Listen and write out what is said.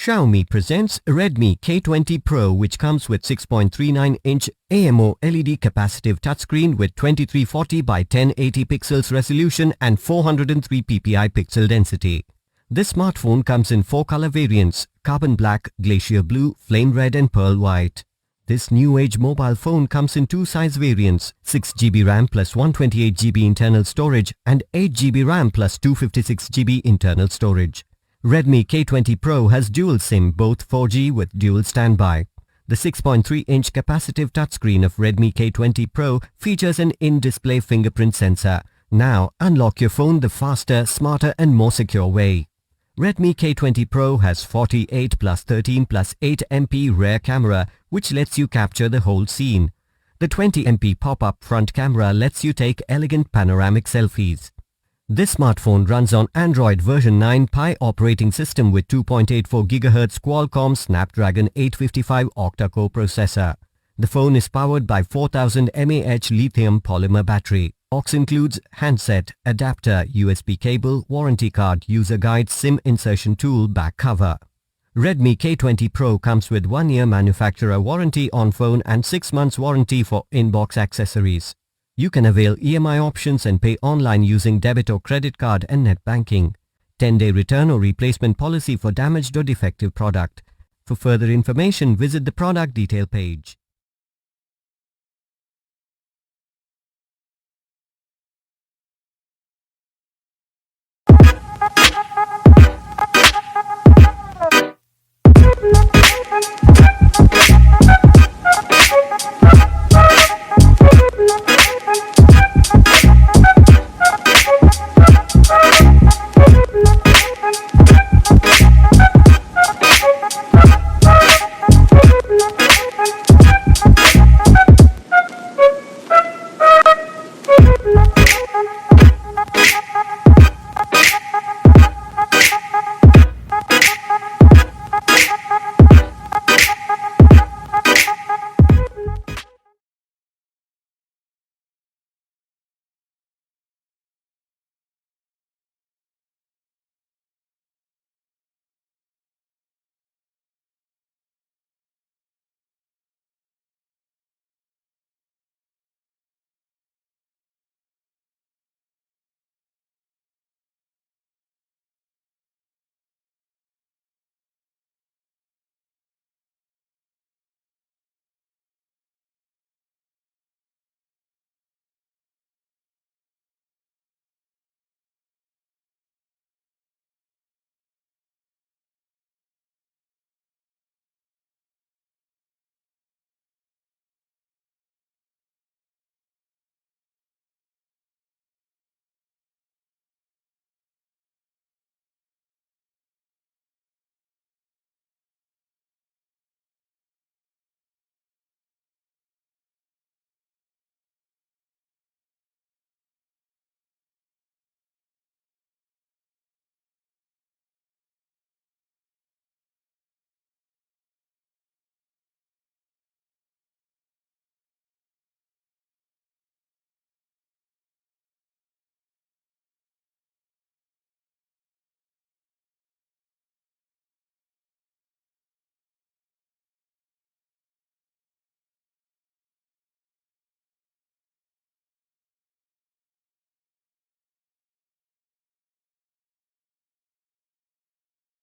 Xiaomi presents Redmi K20 Pro, which comes with 6.39-inch AMOLED capacitive touchscreen with 2340 by 1080 pixels resolution and 403 ppi pixel density. This smartphone comes in 4 color variants: carbon black, glacier blue, flame red and pearl white. This new age mobile phone comes in 2 size variants: 6GB RAM plus 128GB internal storage and 8GB RAM plus 256GB internal storage. Redmi K20 Pro has dual SIM, both 4G with dual standby. The 6.3-inch capacitive touchscreen of Redmi K20 Pro features an in-display fingerprint sensor. Now unlock your phone the faster, smarter and more secure way. Redmi K20 Pro has 48 plus 13 plus 8 MP rear camera, which lets you capture the whole scene. The 20 MP pop-up front camera lets you take elegant panoramic selfies. This smartphone runs on Android version 9 Pie operating system with 2.84 GHz Qualcomm Snapdragon 855 octa-core processor. The phone is powered by 4000 mAh lithium polymer battery. Box includes handset, adapter, USB cable, warranty card, user guide, SIM insertion tool, back cover. Redmi K20 Pro comes with 1-year manufacturer warranty on phone and 6 months warranty for in-box accessories. You can avail EMI options and pay online using debit or credit card and net banking. 10-day return or replacement policy for damaged or defective product. For further information, visit the product detail page.